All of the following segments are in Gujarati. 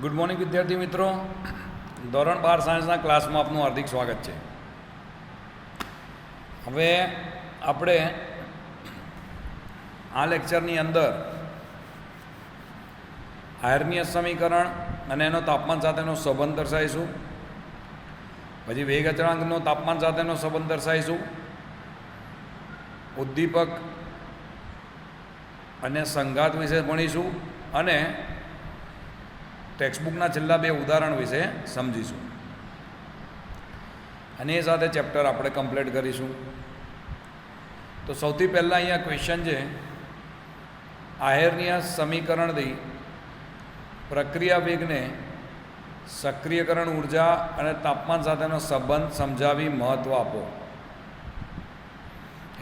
ગુડ મોર્નિંગ વિદ્યાર્થી મિત્રો, ધોરણ 12 સાયન્સના ક્લાસમાં આપનું હાર્દિક સ્વાગત છે. હવે આપણે આ લેક્ચરની અંદર આયર્નીય સમીકરણ અને એનો તાપમાન સાથેનો સંબંધ દર્શાવીશું. પછી વેગ અચળાંકનો તાપમાન સાથેનો સંબંધ દર્શાવીશું. ઉદ્દીપક અને સંઘાત વિશે ભણીશું અને ટેક્સ્ટબુકના છેલ્લા 2 ઉદાહરણ વિશે સમજીશું અને એ સાથે ચેપ્ટર આપણે કમ્પ્લીટ કરીશું. તો સૌથી પહેલાં અહીંયા ક્વેશ્ચન છે, આયર્નીય સમીકરણથી પ્રક્રિયા વેગને સક્રિયકરણ ઉર્જા અને તાપમાન સાથેનો સંબંધ સમજાવી મહત્ત્વ આપો.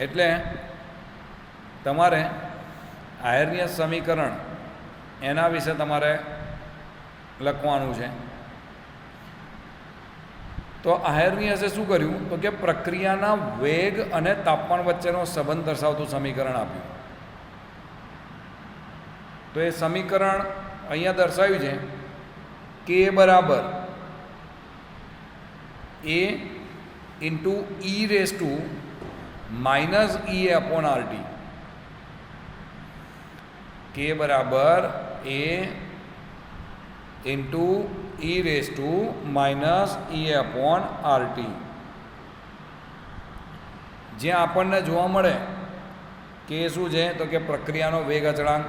એટલે તમારે આયર્નીય સમીકરણ એના વિશે તમારે લખવાનું છે. તો આયર્નીયસે શું કર્યું તો કે પ્રક્રિયાના વેગ અને તાપમાન વચ્ચેનો સંબંધ દર્શાવતું સમીકરણ આપ્યું. તો એ સમીકરણ અહીંયા દર્શાવ્યું છે કે બરાબર A into e raise to minus E upon RT. કે બરાબર A into e raise to minus E upon RT. જ્યાં આપણને જોવા મળે કે શું છે તો કે પ્રક્રિયાનો વેગ અચળાંક,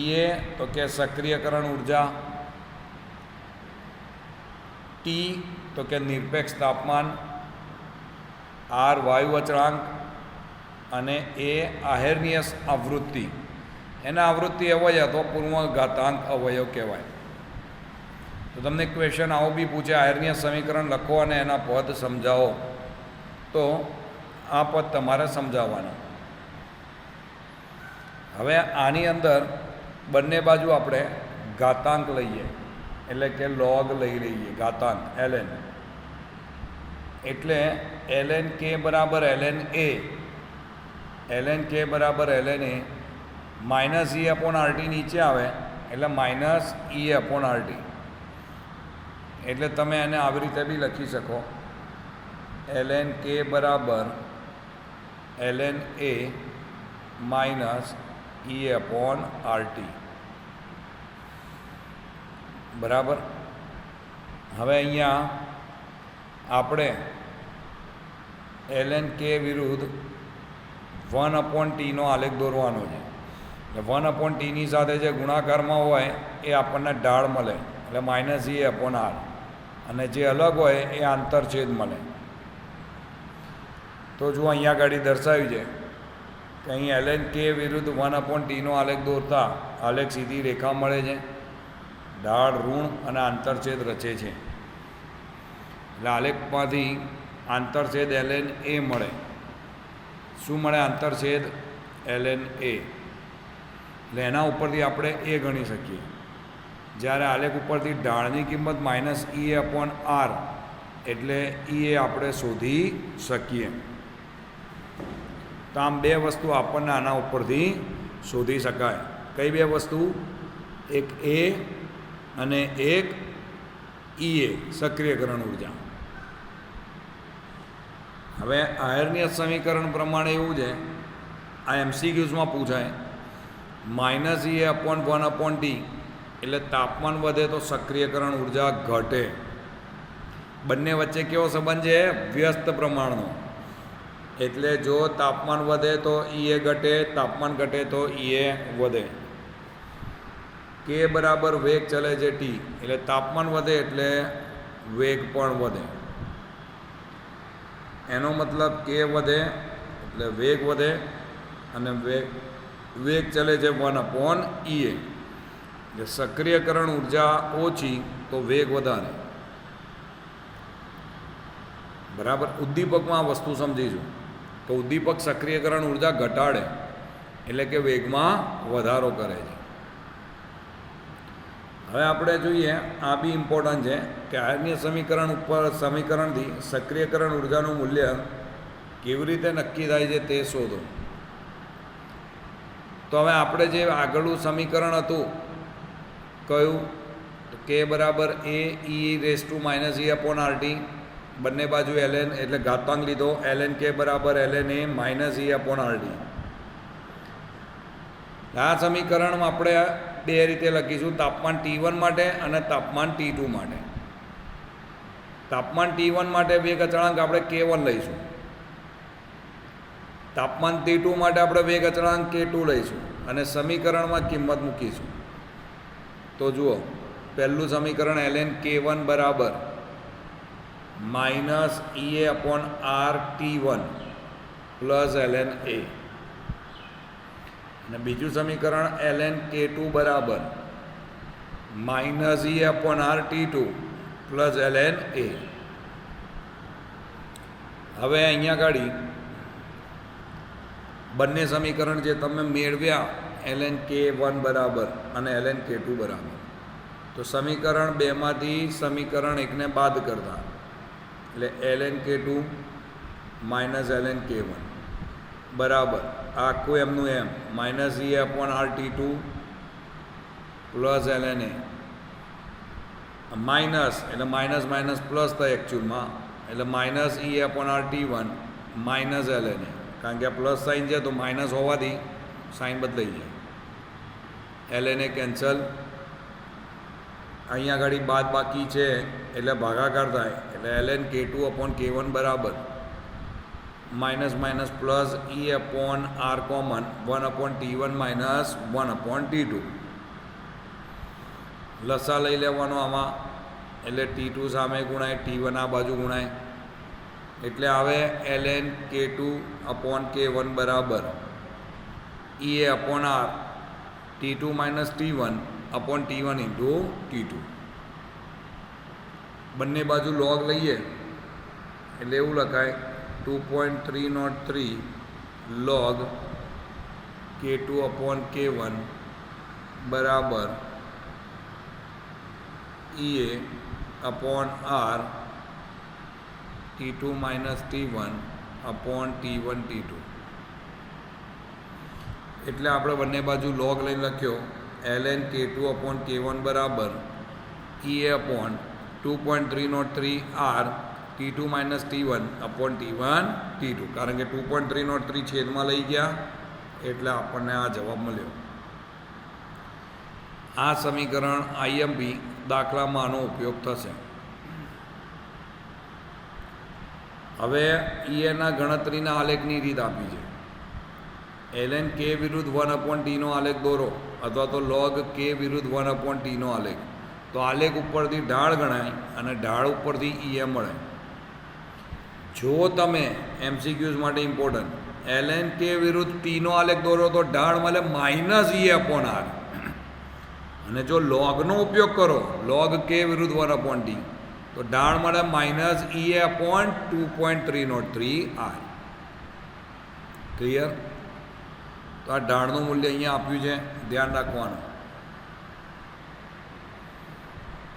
ઈ તો કે સક્રિયકરણ ઉર્જા, ટી તો કે નિરપેક્ષ તાપમાન, આર વાયુ અચળાંક અને એ આયર્નીય આવૃત્તિ. એના આવૃત્તિ અવયવ તો પૂર્વઘાતાંક અવયવ કહેવાય. તો તમને ક્વેશ્ચન આવો બી પૂછે, આયર્નીય સમીકરણ લખો અને એના પદ સમજાવો, તો આ પદ તમારે સમજાવવાના. હવે આની અંદર બંને બાજુ આપણે ઘાતાંક લઈએ, એટલે કે લોગ લઈ લઈએ, ઘાતાંક ln. એટલે ln k બરાબર ln a, ln k બરાબર ln a minus E upon RT નીચે આવે એટલે માઇનસ ઈ અપોન આરટી. એટલે તમે એને આવી રીતે બી લખી શકો, ln k બરાબર ln a minus E upon RT. બરાબર. હવે અહીંયા આપણે ln k વિરુદ્ધ 1/t નો આલેખ દોરવાનો છે. એટલે 1/t ની સાથે જે ગુણાકારમાં હોય એ આપણને ઢાળ મળે, એટલે માઇનસ ઈ અપોન આર, અને જે અલગ હોય એ આંતરછેદ મળે. તો જો અહીંયા આગળ દર્શાવ્યું છે કે અહીં ln k વિરુદ્ધ 1/t નો આલેખ દોરતા આલેખ સીધી રેખા મળે છે, ઢાળ ઋણ અને આંતરછેદ રચે છે. એટલે આલેખમાંથી આંતરછેદ ln a મળે. શું મળે? આંતરછેદ ln a. એટલે એના ઉપરથી આપણે એ ગણી શકીએ. જ્યારે આલેખ ઉપરથી ઢાળની કિંમત માઇનસ ઈ અપોન આર, એટલે ઈ આપણે શોધી શકીએ. તો આમ 2 વસ્તુ આપણને આના ઉપરથી શોધી શકાય. કઈ 2 વસ્તુ? એક એ અને એક ઈ, સક્રિયકરણ ઉર્જા. હવે આયર્નીય સમીકરણ પ્રમાણે એવું છે, આ MCQsમાં પૂછાય, માઇનસ ઈ અપોન 1/t એટલે તાપમાન વધે તો સક્રિયકરણ ઉર્જા ઘટે. બંને વચ્ચે કેવો સંબંધ છે? વ્યસ્ત પ્રમાણનો. એટલે જો તાપમાન વધે તો ઈ ઘટે, તાપમાન ઘટે તો ઈ વધે. કે બરાબર વેગ ચલે છે ટી, એટલે તાપમાન વધે એટલે વેગ પણ વધે. એનો મતલબ કે વધે એટલે વેગ વધે, અને વેગ ચલે છે 1/e. એટલે સક્રિયકરણ ઉર્જા ઓછી તો વેગ વધારે. બરાબર. ઉદ્દીપકમાં આ વસ્તુ સમજીશું. તો ઉદ્દીપક સક્રિયકરણ ઉર્જા ઘટાડે એટલે કે વેગમાં વધારો કરે છે. હવે આપણે જોઈએ, આ બી ઇમ્પોર્ટન્ટ છે કે આયર્નીય સમીકરણથી સક્રિયકરણ ઉર્જાનું મૂલ્ય કેવી રીતે નક્કી થાય છે તે શોધો. તો હવે આપણે જે આગળનું સમીકરણ હતું કયું, તો કે બરાબર A e raise to minus E upon RT, બંને બાજુ ln એટલે ઘાતાંક લીધો, ln કે બરાબર ln A minus E upon RT. આ સમીકરણમાં આપણે બે રીતે લખીશું, તાપમાન T1 માટે અને તાપમાન T2 માટે. તાપમાન T1 માટે વેગ અચળાંક આપણે K1 લઈશું, તાપમાન T2 માટે આપણે વેગ અચળાંક K2 લઈશું અને સમીકરણમાં કિંમત મૂકીશું. તો જુઓ, પહેલું સમીકરણ ln K1 બરાબર minus E upon R T1 plus ln A, અને બીજું સમીકરણ ln K2 બરાબર minus E upon R T2 plus ln A. હવે અહીંયા ગાડી બંને સમીકરણ જે તમે મેળવ્યા ln K1 બરાબર અને ln K2 બરાબર, તો સમીકરણ બેમાંથી સમીકરણ એકને બાદ કરતા એટલે ln K2 minus ln K1 બરાબર આખું એમનું એમ minus E upon R T2 plus ln A. Minus એટલે માઇનસ માઇનસ પ્લસ થાય એકચ્યુઅલમાં, એટલે minus E upon R T1 minus ln A, કારણ કે આ પ્લસ સાઇન છે તો માઇનસ હોવાથી સાઇન બદલાઈ જાય, ln એ કેન્સલ. અહીંયા આગળ બાદ બાકી છે એટલે ભાગાકાર થાય, એટલે ln K2 અપોન K1 બરાબર minus minus plus E upon R common 1 upon T1 minus 1 upon T2. લસા લઈ લેવાનો આમાં, એટલે T2 સામે ગુણાય, T1 આ બાજુ ગુણાય, એટલે આવે ln K2 અપોન K1 બરાબર E upon R T2 minus T1 upon T1 into T2. બંને બાજુ લોગ લઈએ એટલે એવું લખાય 2.303 log K2 અપોન K1 બરાબર E upon R T2 minus T1 upon T1 T2. એટલે આપણે બંને બાજુ લોગ લઈને લખ્યો ln K2 અપોન K1 બરાબર E upon 2.303 R T2 minus T1 upon T1 T2, કારણ કે 2.303 છેદમાં લઈ ગયા એટલે આપણને આ જવાબ મળ્યો. આ સમીકરણ IMP દાખલામાં આનો ઉપયોગ થશે. હવે ના ગણતરીના આલેખની રીત આપી છે. ln K વિરુદ્ધ 1 અપોન ટીનો આલેખ દોરો, અથવા તો log K વિરુદ્ધ 1 અપોન ટીનો આલેખ. તો આલેખ ઉપરથી ઢાળ ગણાય અને ઢાળ ઉપરથી EM મળે. જો તમે MCQs માટે ઇમ્પોર્ટન્ટ ln K વિરુદ્ધ ટીનો આલેખ દોરો તો ઢાળ મળે માઇનસ ઈ અપોન આર, અને જો લોગનો ઉપયોગ કરો log K વિરુદ્ધ 1 અપોન ટી તો ઢાળ મળે minus E upon 2.303 R. Clear? તો આ ઢાળનું મૂલ્ય અહીંયા આપ્યું છે, ધ્યાન રાખવાનું.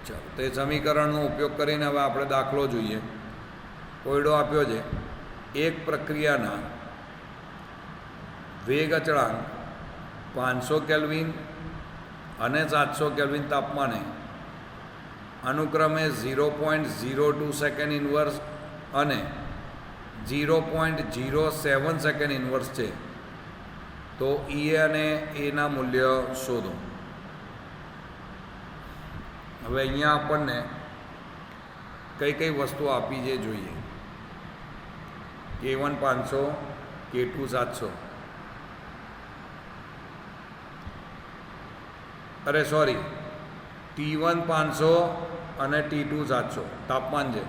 ચાલો, તે સમીકરણનો ઉપયોગ કરીને હવે આપણે દાખલો જોઈએ. કોયડો આપ્યો છે, એક પ્રક્રિયાના વેગ અચળાંક 500 કેલ્વિન અને 700 કેલ્વિન તાપમાને અનુક્રમે 0.02 સેકન્ડ ઇન્વર્સ અને 0.07 સેકન્ડ ઇન્વર્સ છે. તો E અને એના મૂલ્ય શોધો. હવે અહીંયા આપણને કઈ કઈ વસ્તુ આપી છે જોઈએ. K1 500, K2 700, અરે સોરી T1 500 અને T2 700 તાપમાન છે,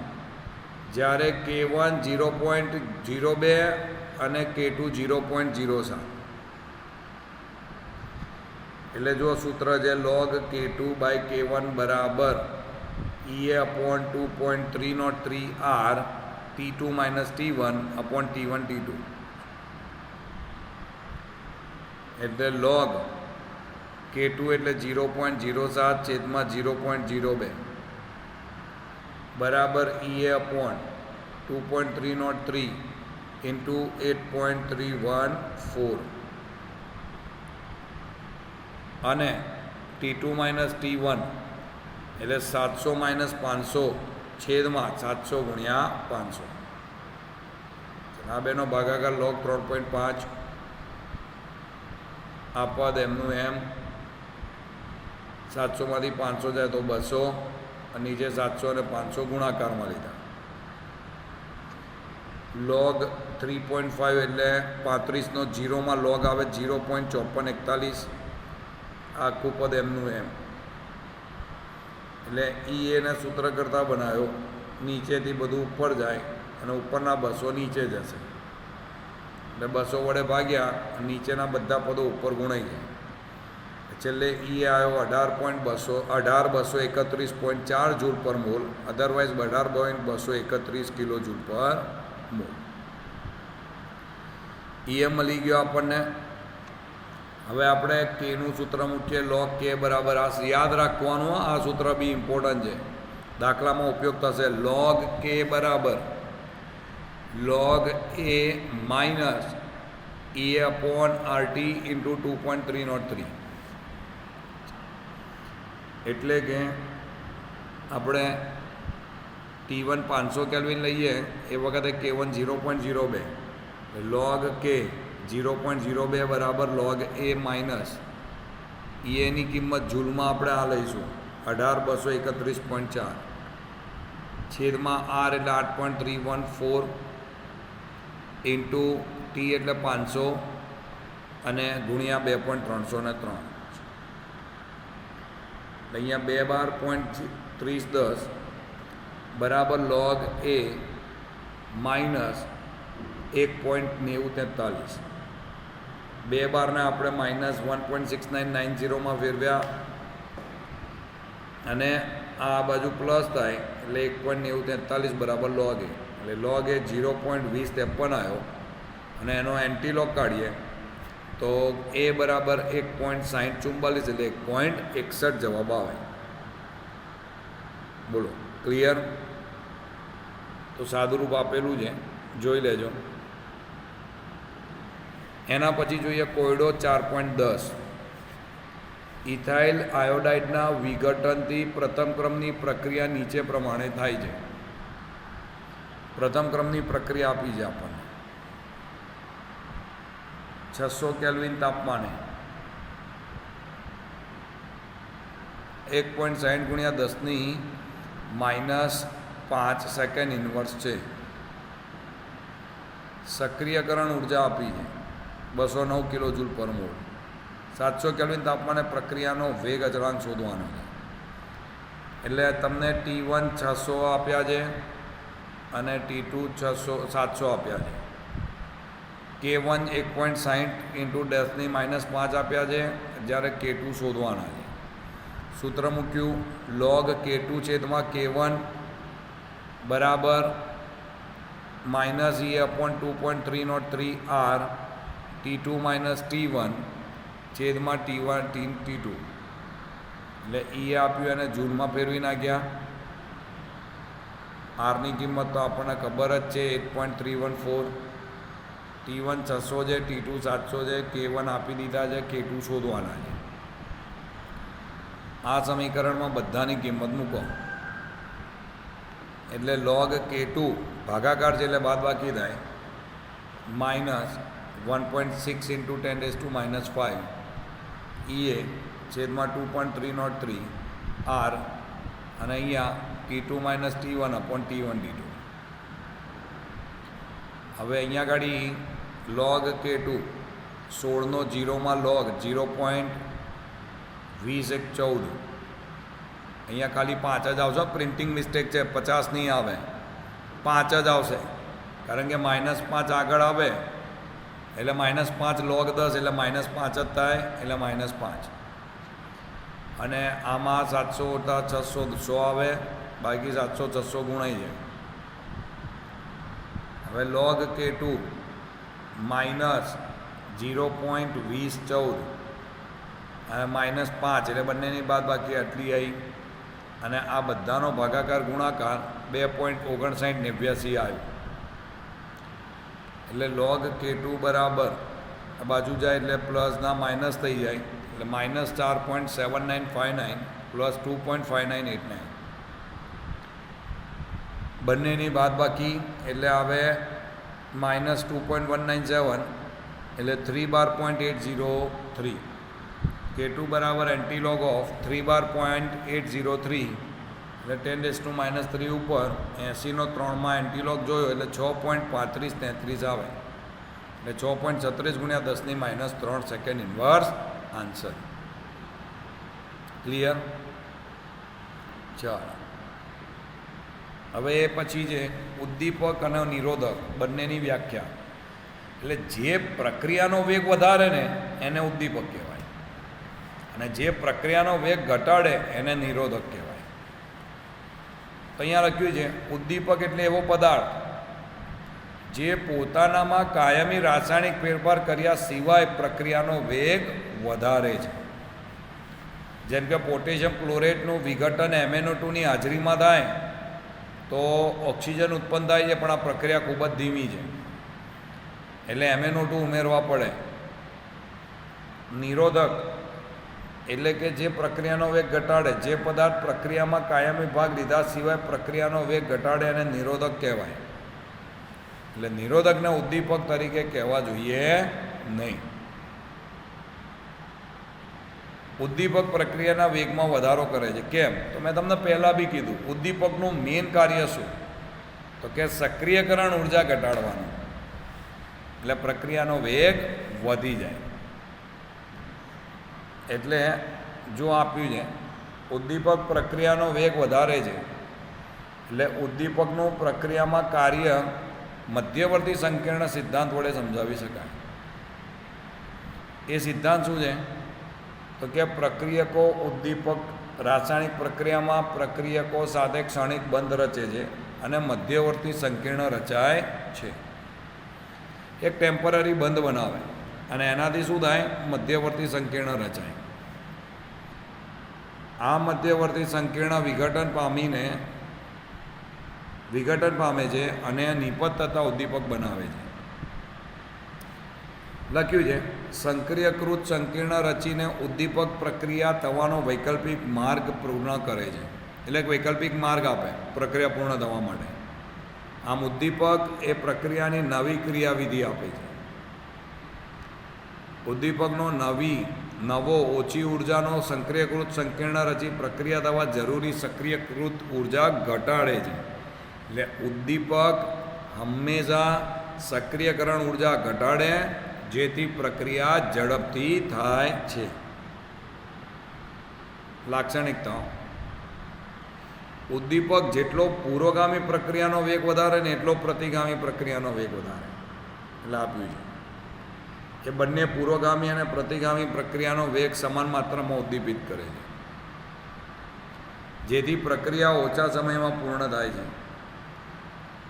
જ્યારે K1 0.02 અને K2 0.07. એટલે જો સૂત્ર છે log K2 બાય K1 બરાબર E upon 2.303 R T2 minus T1 upon T1 T2. એટલે log K2 એટલે 0.07 છેદમાં 0.02 બરાબર ઈ અપોન 2.303 ઇન્ટુ 8.314. અને T2 માઇનસ T1 એટલે 700 માઇનસ 500 છેદમાં 700 ગુણ્યા 500. આ બેનો ભાગાકાર log 3.5 આ પદ એમનું એમ 700માંથી 500 જાય તો 200 અને નીચે 700 અને 500 ગુણાકારમાં લીધા. log 3.5 એટલે 35નો 0માં log આવે 0.5441. આખું પદ એમનું એમ એટલે એને સૂત્ર કરતાં બનાવ્યો. નીચેથી બધું ઉપર જાય અને ઉપરના 200 નીચે જશે એટલે 200 વડે ભાગ્યા નીચેના બધા પદો ઉપર ગુણાઈ જાય. છેલ્લે આવ્યો 18,231.4 જૂલ પર મોલ, અધરવાઇઝ 18,231 કિલો જૂલ પર મોલ. મળી ગયો આપણને. હવે આપણે કેનું સૂત્ર મૂકીએ. log k બરાબર આ યાદ રાખવાનું. આ સૂત્ર બી ઇમ્પોર્ટન્ટ છે, દાખલામાં ઉપયોગ થશે. log k બરાબર log a minus upon RT into 2.303. એટલે કે આપણે T1 500 કેલ્વિન લઈએ એ વખતે K1 0.02 log k 0.02 બરાબર log a માઇનસ ની કિંમત જૂલમાં આપણે આ લઈશું 18,231.4 છેદમાં R એટલે 8.314 ઇન્ટુ T એટલે 500 અને ગુણ્યા 2.303. અહીંયા 2 બાર 0.3010 બરાબર log a માઇનસ 1.9043. 2 બારને આપણે માઇનસ 1.6990માં ફેરવ્યા અને આ બાજુ પ્લસ થાય એટલે 1.9043 બરાબર log a. એટલે log a 0.2053 આવ્યો અને એનો એન્ટી log કાઢીએ તો a બરાબર 1.6044 એટલે 1.61 જવાબ આવે. બોલો, ક્લિયર? તો સાદુરૂપ આપેલું છે, જોઈ લેજો. એના પછી જોઈએ કોયડો 4.10. ઇથાઇલ આયોડાઇડના વિઘટનથી પ્રથમ ક્રમની પ્રક્રિયા નીચે પ્રમાણે થાય છે. પ્રથમ ક્રમની પ્રક્રિયા આપી છે આપણને 600 કેલ્વિન તાપમાને 1.60 ગુણ્યા 10⁻⁵ સેકન્ડ ઇન્વર્સ છે. સક્રિયકરણ ઉર્જા આપી છે 209 કિલો જૂલ પર મોલ. 700 કેલ્વિન તાપમાને પ્રક્રિયાનો વેગ અચળાંક શોધવાનો છે. એટલે તમને T1 600 આપ્યા છે અને T2 700 આપ્યા છે. K1 1.60 ઇન્ટુ 10⁻⁵ આપ્યા છે, જ્યારે K2 શોધવાના છે. સૂત્ર મૂક્યું log K2 છેદમાં K1 બરાબર minus upon 2.303 R T2 minus T1 છેદમાં T1 T2. એટલે આપ્યું અને જૂલમાં ફેરવી નાખ્યા. આરની કિંમત તો આપણને ખબર જ છે 8.314. T1 600 છે, T2 700 છે, K1 આપી દીધા છે, K2 શોધવાના છે. આ સમીકરણમાં બધાની કિંમત મૂકો એટલે log K2 ભાગાકાર છે એટલે બાદ બાકી થાય માઇનસ 1.6 ઇન્ટુ 10⁻⁵ છેદમાં 2.303 R અને અહીંયા T2 minus T1 upon T1 T2. હવે અહીંયા ગાડી log K2 16નો 0માં log 0.2014. અહીંયા ખાલી 5 જ આવશે. પ્રિન્ટિંગ મિસ્ટેક છે, 50 નહીં આવે, 5 જ આવશે. કારણ કે -5 આગળ આવે એટલે -5 log 10 એટલે -5 જ થાય એટલે -5. અને આમાં 700 + 600 100 આવે, બાકી 700 600 ગુણાઈ જાય. હવે log K2 માઇનસ 0.2014 અને -5 એટલે બંનેની બાદ બાકી આટલી આવી અને આ બધાનો ભાગાકાર ગુણાકાર 2.5989 આવ્યો. એટલે log K2 બરાબર આ બાજુ જાય એટલે પ્લસના માઇનસ થઈ જાય એટલે એટલે -4.7959 પ્લસ 2.5989 બંનેની બાદબાકી એટલે આવે -2.197 એટલે 3 bar .803 K2 બરાબર એન્ટીલોગ ઓફ 3 bar .803 એટલે 10⁻³ ઉપર 80નો 3માં એન્ટીલોગ જોયો એટલે 6.3533 આવે એટલે 6.36 × 10⁻³ સેકન્ડ ઇન્વર્સ આન્સર. ક્લિયર? ચાલો, હવે એ પછી છે ઉદ્દીપક અને નિરોધક બંનેની વ્યાખ્યા. એટલે જે પ્રક્રિયાનો વેગ વધારે ને એને ઉદ્દીપક કહેવાય અને જે પ્રક્રિયાનો વેગ ઘટાડે એને નિરોધક કહેવાય. તો અહીંયા લખ્યું છે ઉદ્દીપક એટલે એવો પદાર્થ જે પોતાનામાં કાયમી રાસાયણિક ફેરફાર કર્યા સિવાય પ્રક્રિયાનો વેગ વધારે છે. જેમ કે પોટેશિયમ ક્લોરેટનું વિઘટન MnO2ની હાજરીમાં થાય તો ઓક્સિજન ઉત્પન્ન થાય છે, પણ આ પ્રક્રિયા ખૂબ જ ધીમી છે એટલે MnO2 ઉમેરવા પડે. નિરોધક એટલે કે જે પ્રક્રિયાનો વેગ ઘટાડે, જે પદાર્થ પ્રક્રિયામાં કાયમી ભાગ લીધા સિવાય પ્રક્રિયાનો વેગ ઘટાડે એને નિરોધક કહેવાય. એટલે નિરોધકને ઉદ્દીપક તરીકે કહેવા જોઈએ નહીં. ઉદ્દીપક પ્રક્રિયાના વેગમાં વધારો કરે છે. કેમ? તો મેં તમને પહેલાં બી કીધું, ઉદ્દીપકનું મેઇન કાર્ય શું? તો કે સક્રિયકરણ ઉર્જા ઘટાડવાનું, એટલે પ્રક્રિયાનો વેગ વધી જાય. એટલે જો આપ્યું છે ઉદ્દીપક પ્રક્રિયાનો વેગ વધારે છે એટલે ઉદ્દીપકનું પ્રક્રિયામાં કાર્ય મધ્યવર્તી સંકીર્ણ સિદ્ધાંત વડે સમજાવી શકાય. એ સિદ્ધાંત શું છે? તો કે પ્રક્રિયકો ઉદ્દીપક રાસાયણિક પ્રક્રિયામાં પ્રક્રિયકો સાથે ક્ષણિક બંધ રચે છે અને મધ્યવર્તી સંકીર્ણ રચાય છે. એક ટેમ્પરરી બંધ બનાવે અને એનાથી શું થાય? મધ્યવર્તી સંકીર્ણ રચાય. આ મધ્યવર્તી સંકીર્ણ વિઘટન પામે છે અને નિપત થતા ઉદ્દીપક બનાવે છે. લખ્યું છે સંક્રિયકૃત સંકીર્ણ રચીને ઉદ્દીપક પ્રક્રિયા થવાનો વૈકલ્પિક માર્ગ પૂર્ણ કરે છે. એટલે વૈકલ્પિક માર્ગ આપે પ્રક્રિયા પૂર્ણ થવા માટે. આમ ઉદ્દીપક એ પ્રક્રિયાની નવી ક્રિયાવિધિ આપે છે. ઉદ્દીપકનો નવો ઓછી ઉર્જાનો સંક્રિયકૃત સંકીર્ણ રચી પ્રક્રિયા થવા જરૂરી સક્રિયકૃત ઉર્જા ઘટાડે છે. એટલે ઉદ્દીપક હંમેશા સક્રિયકરણ ઉર્જા ઘટાડે જેથી પ્રક્રિયા ઝડપથી થાય છે. લાક્ષણિકતાઓ: ઉદ્દીપક જેટલો પૂર્વગામી પ્રક્રિયાનો વેગ વધારે ને એટલો પ્રતિગામી પ્રક્રિયાનો વેગ વધારે. એટલે આપ્યું છે કે બંને પૂર્વગામી અને પ્રતિગામી પ્રક્રિયાનો વેગ સમાન માત્રામાં ઉદ્દીપિત કરે છે જેથી પ્રક્રિયા ઓછા સમયમાં પૂર્ણ થાય છે.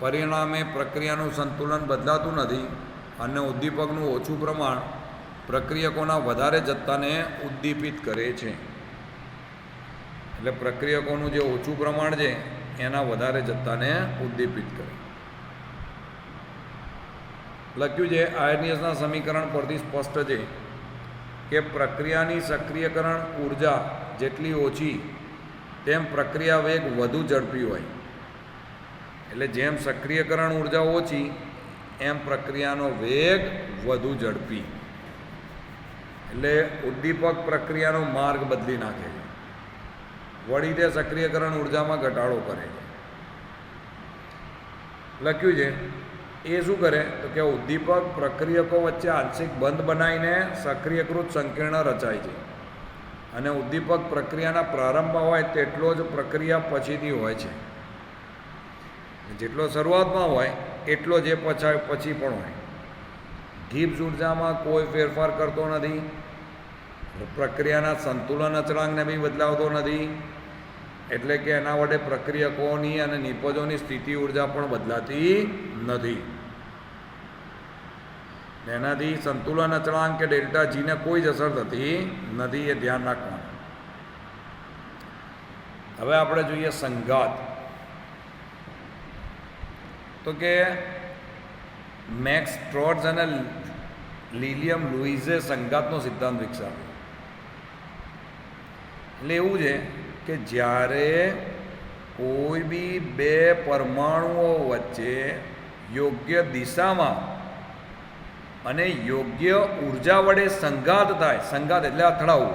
પરિણામે પ્રક્રિયાનું સંતુલન બદલાતું નથી અને ઉદ્દીપકનું ઓછું પ્રમાણ પ્રક્રિયકોના વધારે જથ્થાને ઉદ્દીપિત કરે છે. એટલે પ્રક્રિયકોનું જે ઓછું પ્રમાણ છે એના વધારે જથ્થાને ઉદ્દીપિત કરે. લખ્યું છે આર્નિયસના સમીકરણ પરથી સ્પષ્ટ છે કે પ્રક્રિયાની સક્રિયકરણ ઉર્જા જેટલી ઓછી તેમ પ્રક્રિયા વેગ વધુ ઝડપી હોય. એટલે જેમ સક્રિયકરણ ઉર્જા ઓછી એમ પ્રક્રિયાનો વેગ વધુ ઝડપી. એટલે ઉદ્દીપક પ્રક્રિયાનો માર્ગ બદલી નાખે છે, વળી તે સક્રિયકરણ ઉર્જામાં ઘટાડો કરે છે. લખ્યું છે એ શું કરે? તો કે ઉદ્દીપક પ્રક્રિયકો વચ્ચે આંશિક બંધ બનાવીને સક્રિયકૃત સંકીર્ણ રચાય છે અને ઉદ્દીપક પ્રક્રિયાના પ્રારંભમાં હોય તેટલો જ પ્રક્રિયા પછીથી હોય છે. જેટલો શરૂઆતમાં હોય એટલો જ પછી પણ હોય. ગિબ્સ ઉર્જામાં કોઈ ફેરફાર કરતો નથી, પ્રક્રિયાના સંતુલન અચળાંકને બી બદલાવતો નથી. એટલે કે એના વડે પ્રક્રિયકોની અને નિપજોની સ્થિતિ ઉર્જા પણ બદલાતી નથી. એનાથી સંતુલન અચળાંક કે ડેલ્ટા જીને કોઈ જ અસર થતી નથી. એ ધ્યાન રાખવાનું. હવે આપણે જોઈએ સંઘાત. તો કે મેક્સ સ્ટ્રોટ્સ અને લિલિયમ લુઇઝે સંઘાતનો સિદ્ધાંત વિકસાવ્યો. એટલે એવું છે કે જ્યારે કોઈ બી બે પરમાણુઓ વચ્ચે યોગ્ય દિશામાં અને યોગ્ય ઉર્જા વડે સંઘાત થાય, સંઘાત એટલે અથડાવું,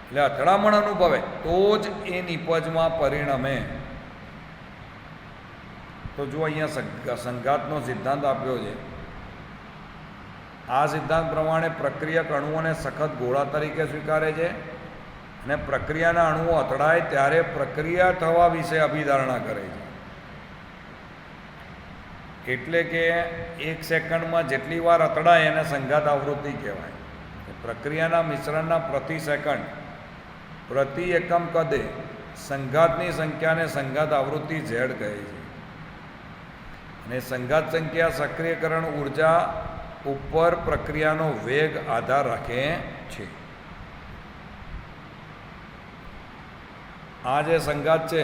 એટલે અથડામણ અનુભવે તો જ એ નિપજમાં પરિણમે. તો જો અહીંયા સંઘાતનો સિદ્ધાંત આપ્યો છે. આ સિદ્ધાંત પ્રમાણે પ્રક્રિયક અણુઓને સખત ગોળા તરીકે સ્વીકારે છે અને પ્રક્રિયાના અણુઓ અથડાય ત્યારે પ્રક્રિયા થવા વિશે અભિધારણા કરે છે. એટલે કે 1 સેકન્ડમાં જેટલી વાર અથડાય એને સંઘાત આવૃત્તિ કહેવાય. પ્રક્રિયાના મિશ્રણના પ્રતિ સેકન્ડ પ્રતિ એકમ કદે સંઘાતની સંખ્યાને સંઘાત આવૃત્તિ ઝેડ કહે છે. અને સંઘાત સંખ્યા સક્રિયકરણ ઉર્જા ઉપર પ્રક્રિયાનો વેગ આધાર રાખે છે. આ જે સંઘાત છે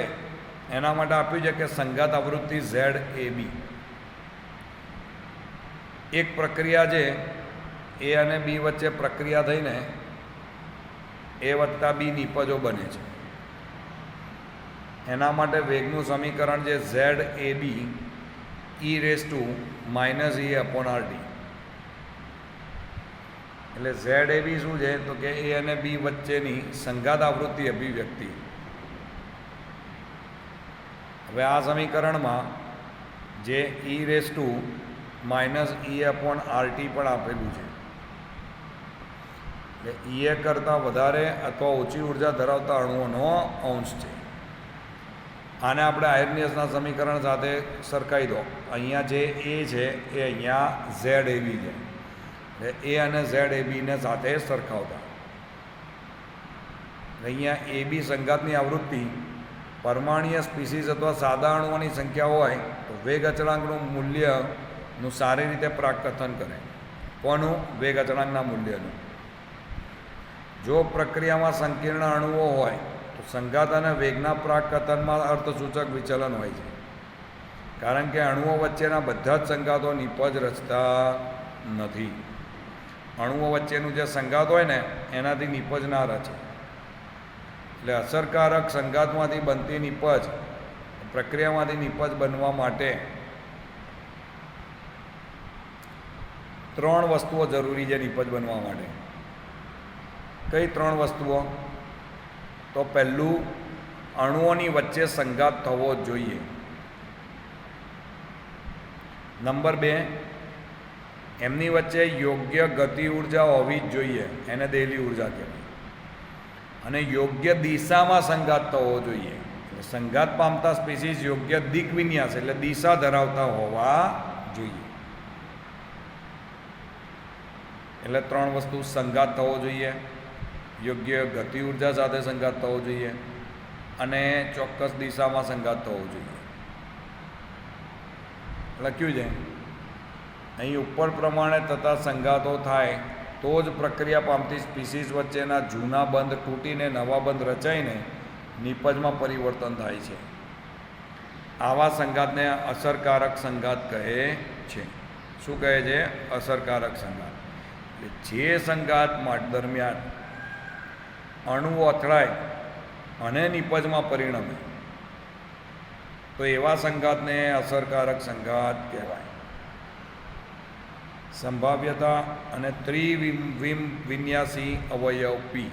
એના માટે આપ્યું છે કે સંઘાત આવૃત્તિ ઝેડ એ બી. એક પ્રક્રિયા છે એ અને બી વચ્ચે પ્રક્રિયા થઈને એ વત્તા બી નિપજો બને છે. એના માટે વેગનું સમીકરણ છે ઝેડ એ બી e⁻⁻⁻ એટલે ઝેડ એ બી શું છે તો કે એ અને બી વચ્ચેની સંઘાત આવૃત્તિ અભિવ્યક્તિ. હવે આ સમીકરણમાં જે e⁻⁻⁻ પણ આપેલું છે. એટલે એ કરતાં વધારે અથવા ઓછી ઉર્જા ધરાવતા અણુઓનો અંશ છે. આને આપણે આયર્નિયસના સમીકરણ સાથે સરખાવી દો. અહીંયા જે એ છે એ અહીંયા ઝેડ એ બી છે. એટલે એ અને ઝેડ એ બીને સાથે સરખાવતા અહીંયા એ બી સંઘાતની આવૃત્તિ પરમાણ્વીય સ્પીસીસ અથવા સાદા અણુઓની સંખ્યા હોય તો વેગ અચળાંકનું મૂલ્યનું સારી રીતે પ્રાકકથન કરે. કોનું? વેગ અચળાંકના મૂલ્યનું. જો પ્રક્રિયામાં સંકીર્ણ અણુઓ હોય તો સંઘાત અને વેગના પ્રાકકથનમાં અર્થસૂચક વિચલન હોય છે. કારણ કે અણુઓ વચ્ચેના બધા જ સંઘાતો નિપજ રચતા નથી. અણુઓ વચ્ચેનું જે સંઘાત હોય ને એનાથી નિપજ ના રચે. એટલે અસરકારક સંઘાતમાંથી બનતી નિપજ પ્રક્રિયામાંથી નિપજ બનવા માટે 3 વસ્તુઓ જરૂરી છે. નિપજ બનવા માટે કઈ 3 વસ્તુઓ? તો પહેલું, અણુઓની વચ્ચે સંઘાત થવો જ જોઈએ. નંબર 2, એમની વચ્ચે યોગ્ય ગતિ ઉર્જા હોવી જ જોઈએ, એને દહેલી ઉર્જા કહેવાય. અને યોગ્ય દિશામાં સંઘાત થવો જોઈએ. સંઘાત પામતા સ્પીસીસ યોગ્ય દિક વિન્યાસ એટલે દિશા ધરાવતા હોવા જોઈએ. એટલે 3 વસ્તુ: સંઘાત થવો જોઈએ, યોગ્ય ગતિ ઉર્જા સાથે સંઘાત થવો જોઈએ અને ચોક્કસ દિશામાં સંઘાત થવો જોઈએ. લખ્યું છે અહીં ઉપર પ્રમાણે થતા સંઘાતો થાય તો જ પ્રક્રિયા પામતી સ્પીસીસ વચ્ચેના જૂના બંધ તૂટીને નવા બંધ રચાઈને નિપજમાં પરિવર્તન થાય છે. આવા સંઘાતને અસરકારક સંઘાત કહે છે. શું કહે છે? અસરકારક સંઘાત. જે સંઘાત દરમિયાન અણુઓ અથડાય અને નિપજમાં પરિણમે તો એવા સંઘાતને અસરકારક સંઘાત કહેવાય. સંભાવ્યતા અને ત્રિવિન્યાસી અવયવ પી.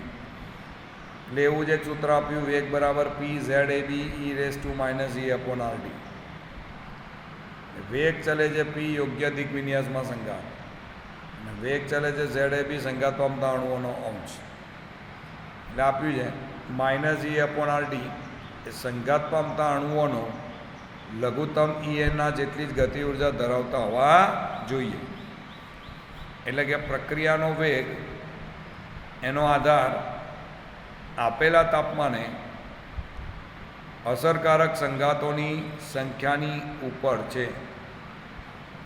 એટલે એવું જે સૂત્ર આપ્યું, વેગ બરાબર પી ઝેડ એ બી e⁻⁻⁻⁻. વેગ ચલે છે પી યોગ્ય દિક વિન્યાસમાં સંઘાત અને વેગ ચલે છે ઝેડ એ બી સંઘાત પામતા અણુઓનો અંશ. એટલે આપ્યું છે -e/RT એ સંઘાત પામતા અણુઓનો લઘુત્તમ ના જેટલી જ ગતિ ઉર્જા ધરાવતા હોવા જોઈએ. એટલે કે પ્રક્રિયાનો વેગ એનો આધાર આપેલા તાપમાને અસરકારક સંઘાતોની સંખ્યાની ઉપર છે,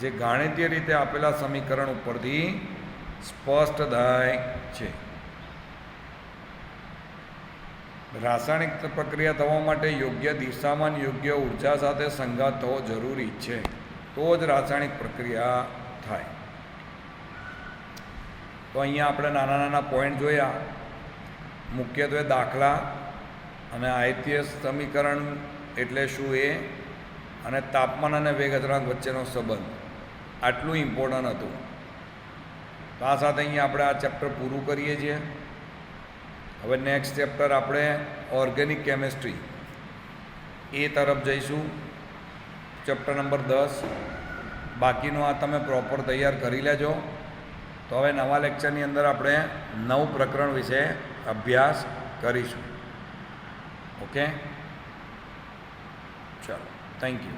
જે ગાણિતીય રીતે આપેલા સમીકરણ ઉપરથી સ્પષ્ટ થાય છે. રાસાયણિક પ્રક્રિયા થવા માટે યોગ્ય દિશામાં યોગ્ય ઉર્જા સાથે સંઘાત થવો જરૂરી છે, તો જ રાસાયણિક પ્રક્રિયા થાય. તો અહીંયા આપણે નાના નાના પોઈન્ટ જોયા મુખ્યત્વે દાખલા અને આયતીય સમીકરણ એટલે શું એ, અને તાપમાન અને વેગ અચળાંક વચ્ચેનો સંબંધ, આટલું ઇમ્પોર્ટન્ટ હતું. તો આ સાથે અહીંયા આપણે આ ચેપ્ટર પૂરું કરીએ છીએ. હવે નેક્સ્ટ ચેપ્ટર આપણે ઓર્ગેનિક કેમેસ્ટ્રી એ તરફ જઈશું, ચેપ્ટર નંબર 10. બાકીનું આ તમે પ્રોપર તૈયાર કરી લેજો. તો હવે નવા લેક્ચરની અંદર આપણે 9 પ્રકરણ વિશે અભ્યાસ કરીશું. ઓકે, ચાલો, થેન્ક યુ.